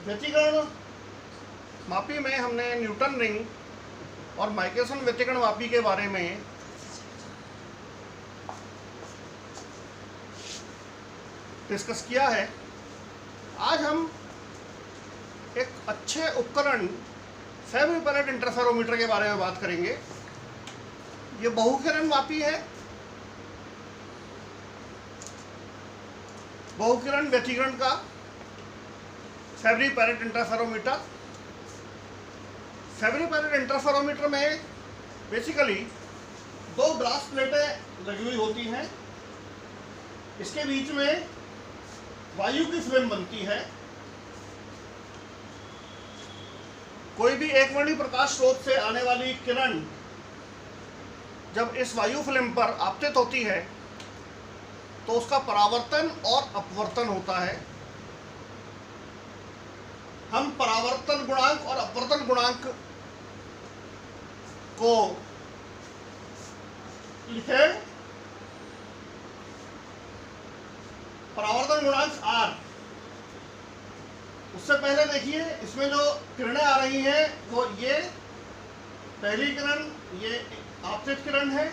व्यतिकरण मापी में हमने न्यूटन रिंग और माइकेलसन व्यतिकरण मापी के बारे में डिस्कस किया है। आज हम एक अच्छे उपकरण फेबरी पेरेट इंटरफेरोमीटर के बारे में बात करेंगे। ये बहुकिरण मापी है, बहुकिरण व्यतिकरण का February Perot interferometer. February Perot interferometer में बेसिकली दो ग्लास प्लेटें लगी हुई होती हैं। इसके बीच में वायु की फिल्म बनती है। कोई भी एकवर्णी प्रकाश स्रोत से आने वाली किरण जब इस वायु फिल्म पर आपतित होती है तो उसका परावर्तन और अपवर्तन होता है। हम परावर्तन गुणांक और अपवर्तन गुणांक को लिखें। परावर्तन गुणांक R। उससे पहले देखिए इसमें जो किरणें आ रही हैं वो ये पहली किरण, ये आपतित किरण है।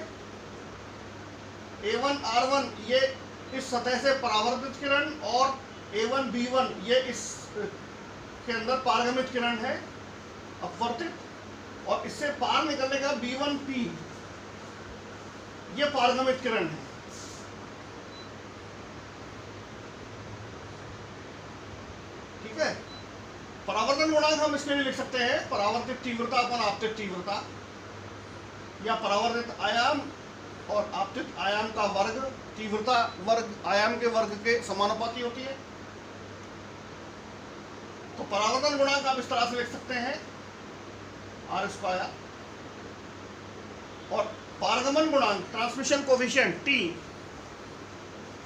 A1 R1 ये इस सतह से परावर्तित किरण और A1 B1 ये इस के अंदर पारगमित किरण है अपवर्तित, और इससे पार निकलने का B1P ये पारगमित किरण है। ठीक है। परावर्तन गुणांक हम इसके लिए लिख सकते हैं परावर्तित तीव्रता अपन आपतित तीव्रता, या परावर्तित आयाम और आपतित आयाम का वर्ग। तीव्रता वर्ग आयाम के वर्ग के समानुपाती होती है। तो परावर्तन गुणांक आप इस तरह से लिख सकते हैं R²। और पारगमन गुणांक ट्रांसमिशन कोफिशिएंट T,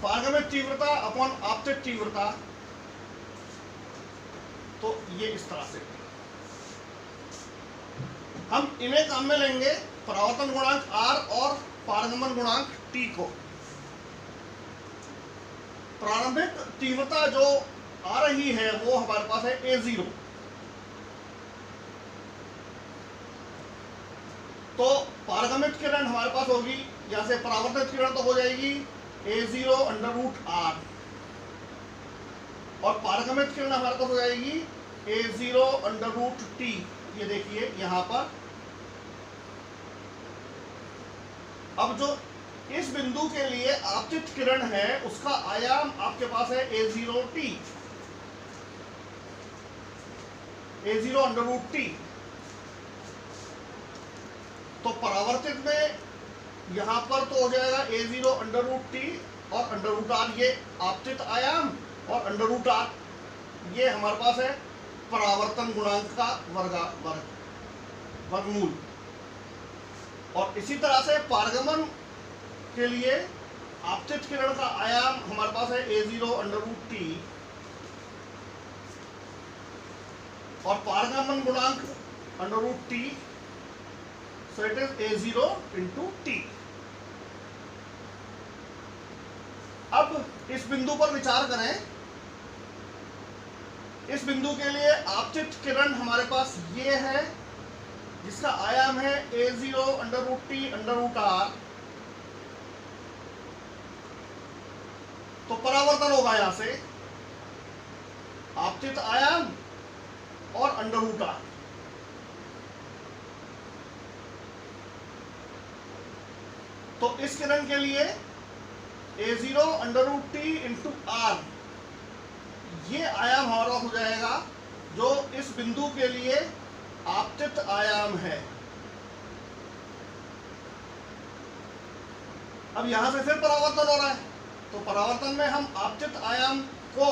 पारगमित तीव्रता अपॉन आपतित तीव्रता, तो ये इस तरह से हम इन्हें काम में लेंगे, परावर्तन गुणांक R और पारगमन गुणांक T को। प्रारंभिक तीव्रता जो आ रही है वो हमारे पास है A0। तो पारगमित किरण हमारे पास होगी, यहां से परावर्तित किरण तो हो जाएगी A0√R, और पारगमित किरण हमारे पास हो जाएगी A0√T। ये देखिए यहां पर। अब जो इस बिंदु के लिए आपतित किरण है उसका आयाम आपके पास है A0T, A0√T। तो परावर्तित में यहां पर तो हो जाएगा A0√T और √R ये आपतित आयाम, और √R ये हमारे पास है परावर्तन गुणांक का वर्गमूल। और इसी तरह से पारगमन के लिए आपतित किरण का आयाम हमारे पास है A0√T, और पारगमन गुणांक √T, so it is A0 × T। अब इस बिंदु पर विचार करें। इस बिंदु के लिए आपतित किरण हमारे पास ये है जिसका आयाम है A0√T √R। तो परावर्तन होगा यहां से आपतित आयाम और √R। तो इस किरण के लिए A0√T × R ये आयाम हमारा हो जाएगा जो इस बिंदु के लिए आपतित आयाम है। अब यहां से फिर परावर्तन हो रहा है, तो परावर्तन में हम आपतित आयाम को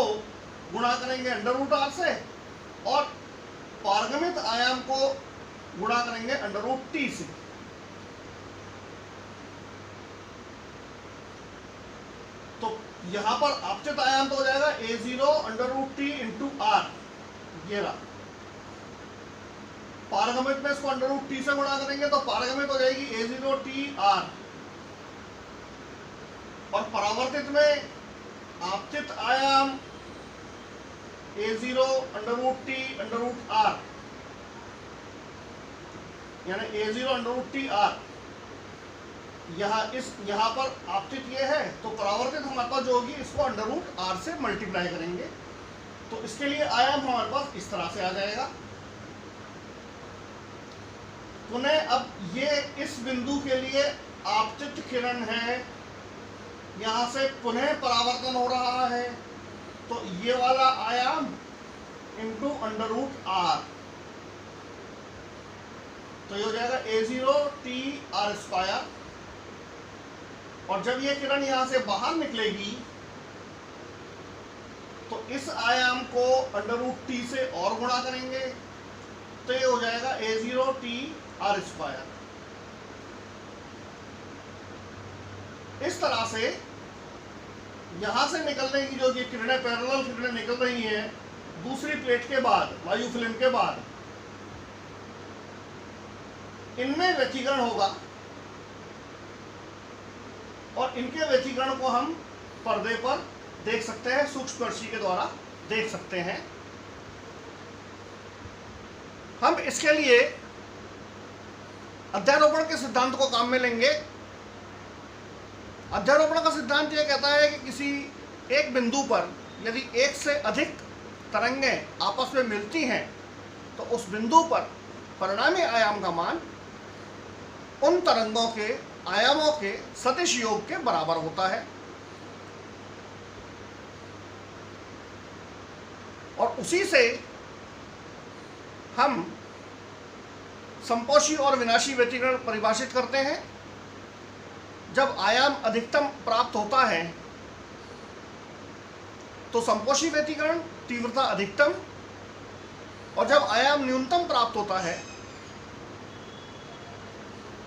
गुणा करेंगे √R से और पारगमित आयाम को गुणा करेंगे √T से। तो यहां पर आपतित आयाम तो हो जाएगा A0√T × R, ये रहा। पारगमित में इसको √T से गुणा करेंगे तो पारगमित हो जाएगी A0TR, और परावर्तित में आपतित आयाम A0 under root T under root R, यानी A0 under root T R, यहाँ पर आपतित ये है तो परावर्तित हमारे पास जो होगी इसको अंडर रूट आर से मल्टीप्लाई करेंगे, तो इसके लिए आयाम हमारे पास इस तरह से आ जाएगा। पुनः अब ये इस बिंदु के लिए आपतित किरण है, यहां से पुनः परावर्तन हो रहा है, तो ये वाला आयाम इंटू अंडर रूट आर, तो ये हो जाएगा A0 टी आर स्क्वायर। और जब ये किरण यहां से बाहर निकलेगी तो इस आयाम को अंडर रूट टी से और गुणा करेंगे, तो ये हो जाएगा A0 टी आर स्क्वायर। इस तरह से यहां से निकलने की जो ये किरणें, पैरेलल किरणें निकल रही हैं दूसरी प्लेट के बाद, वायु फिल्म के बाद, इनमें व्यतिकरण होगा और इनके व्यतिकरण को हम पर्दे पर देख सकते हैं, सूक्ष्मदर्शी के द्वारा देख सकते हैं। हम इसके लिए अध्यारोपण के सिद्धांत को काम में लेंगे। अध्यारोपण का सिद्धांत यह कहता है कि किसी एक बिंदु पर यदि एक से अधिक तरंगें आपस में मिलती हैं तो उस बिंदु पर परिणामी आयाम का मान उन तरंगों के आयामों के सदिश योग के बराबर होता है। और उसी से हम संपोषी और विनाशी व्यतिकरण परिभाषित करते हैं। जब आयाम अधिकतम प्राप्त होता है तो संपोषी व्यतिकरण तीव्रता अधिकतम, और जब आयाम न्यूनतम प्राप्त होता है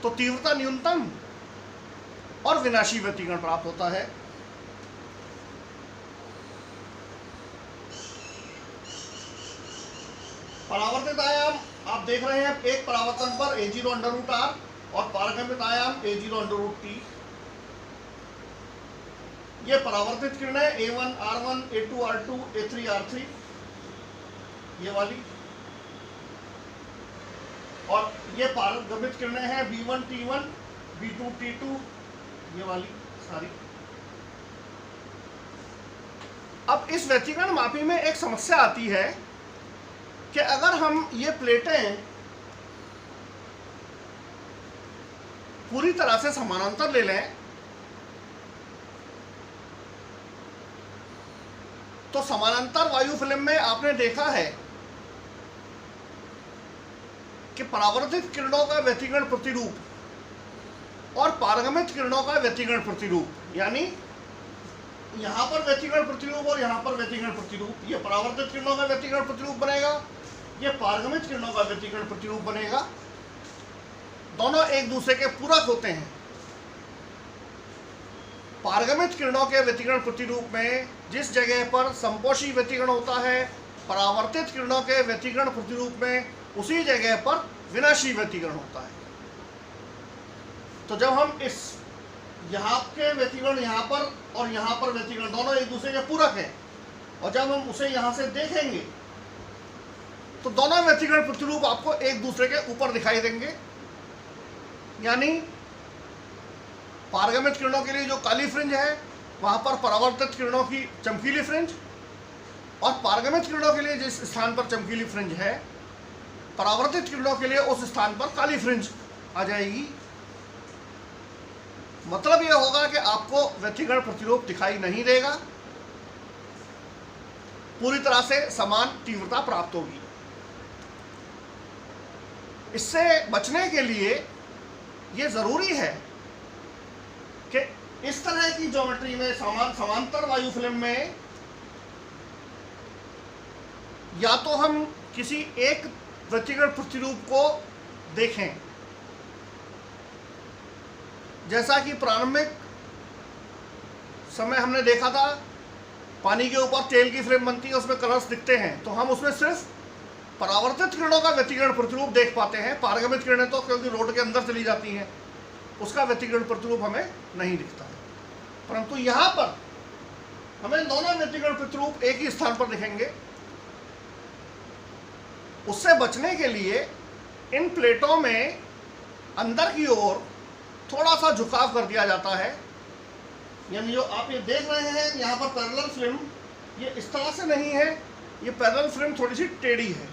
तो तीव्रता न्यूनतम और विनाशी व्यतिकरण प्राप्त होता है। परावर्तित आयाम आप देख रहे हैं, एक परावर्तन पर A0 अंडर रूट आर और पारगम्यत आयाम A0 अंडर रूट टी। ये परावर्तित किरणें A1 R1 A2 R2 A3 R3, ये वाली, और ये पारगम्यत किरणें हैं B1 T1 B2 T2, ये वाली सारी। अब इस व्यतिकरण मापी में एक समस्या आती है कि अगर हम ये प्लेटें पूरी तरह से समानांतर ले लें तो समानांतर वायु फिल्म में आपने देखा है कि परावर्तित किरणों का व्यतिकरण प्रतिरूप और पारगमित किरणों का व्यतिकरण प्रतिरूप, यानी यहां पर व्यतिकरण प्रतिरूप और यहां पर व्यतिकरण प्रतिरूप, ये परावर्तित किरणों का व्यतिकरण प्रतिरूप बनेगा, ये पारगमित किरणों का व्यतिकरण प्रतिरूप बनेगा। दोनों एक दूसरे के पूरक होते हैं। पारगमित किरणों के व्यतिकरण प्रतिरूप में जिस जगह पर संपोषी व्यतिकरण होता है, परावर्तित किरणों के व्यतिकरण प्रतिरूप में उसी जगह पर विनाशी व्यतिकरण होता है। तो जब हम इस यहाँ के व्यतिकरण यहाँ पर और यहाँ पर व्यतिकरण दोनों एक दूसरे के पूरक हैं, और जब हम उसे यहाँ से देखेंगे तो दोनों व्यतिकरण प्रतिरूप आपको एक दूसरे के ऊपर दिखाई देंगे। यानी पारगमित किरणों के लिए जो काली फ्रिंज है वहाँ पर परावर्तित किरणों की चमकीली फ्रिंज, और पारगमित किरणों के लिए जिस स्थान पर चमकीली फ्रिंज है, परावर्तित किरणों के लिए उस स्थान पर काली फ्रिंज आ जाएगी। मतलब यह होगा कि आपको व्यतिकरण प्रतिरूप दिखाई नहीं देगा, पूरी तरह से समान तीव्रता प्राप्त होगी। इससे बचने के लिए यह जरूरी है कि इस तरह की ज्योमेट्री में समांतर वायु फिल्म में या तो हम किसी एक व्यतिकरण प्रतिरूप को देखें, जैसा कि प्रारंभिक समय हमने देखा था, पानी के ऊपर तेल की फ्रेम बनती है, उसमें कलर्स दिखते हैं, तो हम उसमें सिर्फ परावर्तित किरणों का व्यतिकरण प्रतिरूप देख पाते हैं। पारगमित किरणें तो क्योंकि रोड के अंदर चली जाती हैं, उसका व्यतिकरण प्रतिरूप हमें नहीं दिखता है। परंतु यहाँ पर हमें दोनों व्यतिकरण प्रतिरूप एक ही स्थान पर दिखेंगे, उससे बचने के लिए इन प्लेटों में अंदर की ओर थोड़ा सा झुकाव कर दिया जाता है। यानी जो आप ये देख रहे हैं यहाँ पर पैरेलल फिल्म, ये इस तरह से नहीं है, ये पैरेलल फिल्म थोड़ी सी टेढ़ी है।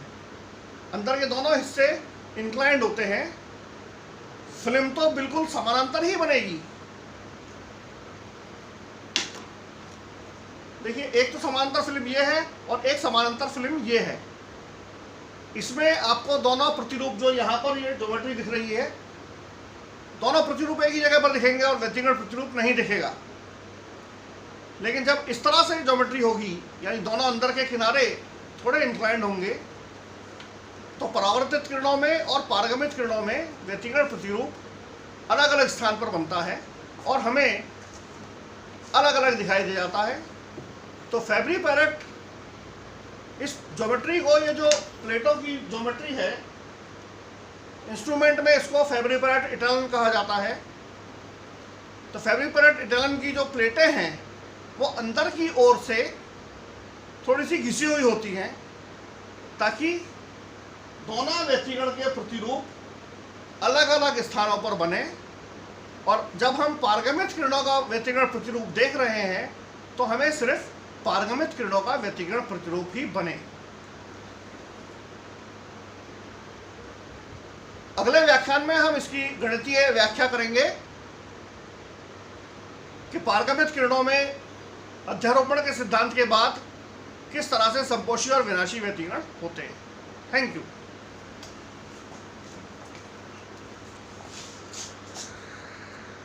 अंदर के दोनों हिस्से इंक्लाइंड होते हैं। फिल्म तो बिल्कुल समानांतर ही बनेगी। देखिए, एक तो समानांतर फिल्म ये है और एक समानांतर फिल्म ये है। इसमें आपको दोनों प्रतिरूप, जो यहाँ पर ये ज्योमेट्री दिख रही है, दोनों प्रतिरूप एक ही जगह पर दिखेंगे और व्यक्तिगत प्रतिरूप नहीं दिखेगा। लेकिन जब इस तरह से ज्योमेट्री होगी, यानी दोनों अंदर के किनारे थोड़े इंक्लाइंड होंगे, तो परावर्तित किरणों में और पारगमित किरणों में व्यक्तिगत प्रतिरूप अलग अलग स्थान पर बनता है और हमें अलग अलग दिखाई दे जाता है। तो फैबरी पैरेट इस ज्योमेट्री को, ये जो प्लेटों की ज्योमेट्री है, इंस्ट्रूमेंट में इसको फैबरी पैरेट इटैलन कहा जाता है। तो फैबरी पैरेट इटैलन की जो प्लेटें हैं वो अंदर की ओर से थोड़ी सी घिसी हुई होती हैं, ताकि दोनों व्यक्तिगण के प्रतिरूप अलग अलग स्थानों पर बने। और जब हम पारगमित किरणों का व्यक्तिगण प्रतिरूप देख रहे हैं तो हमें सिर्फ पारगमित किरणों का व्यक्तिगण प्रतिरूप ही बने। अगले व्याख्यान में हम इसकी गणितीय व्याख्या करेंगे कि पारगमित किरणों में अध्यारोपण के सिद्धांत के बाद किस तरह से संपोषी और विनाशी व्यक्तिगण होते हैं। Thank you.